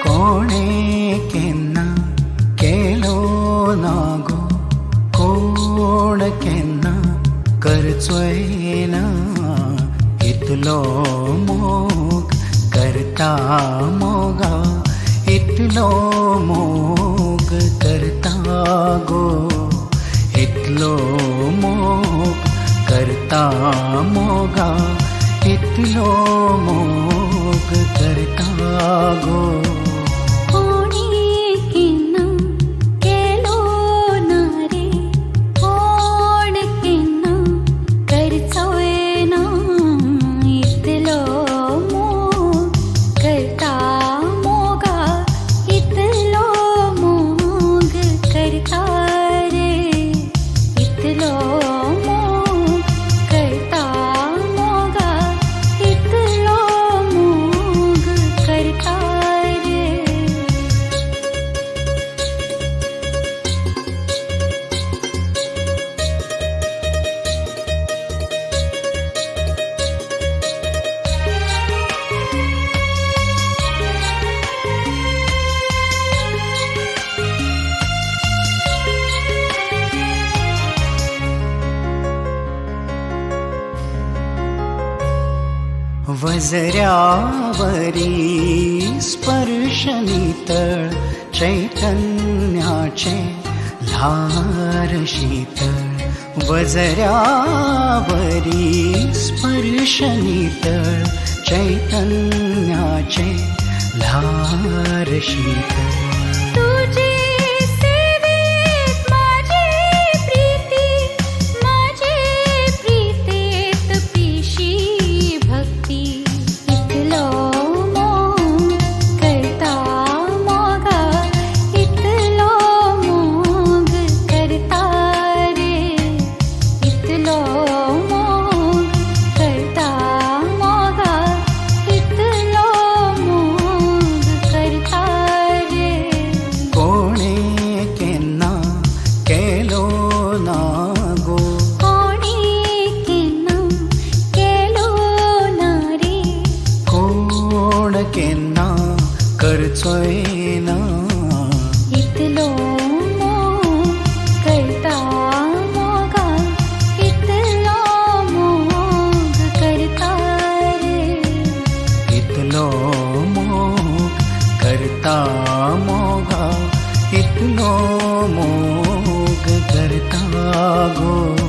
कोणे केन्ना केलो ना गो कोण केन्ना करचोय ना इतलो मोग करता मोगा इतलो मोग करता गो इतलो मोग करता मोगा इतलो मोग करता गो वजऱ्यावरी स्पर्शनितळ चैतन्याचे ल्हार शीतळ वजऱ्यावरी स्पर्शनितळ चैतन्याचे ल्हार शीतळ केन्ना करचोय ना इतलो मोग करता मोगा इतलो मोग करता रे इतलो मोग करता मोगा इतलो मोग करता गो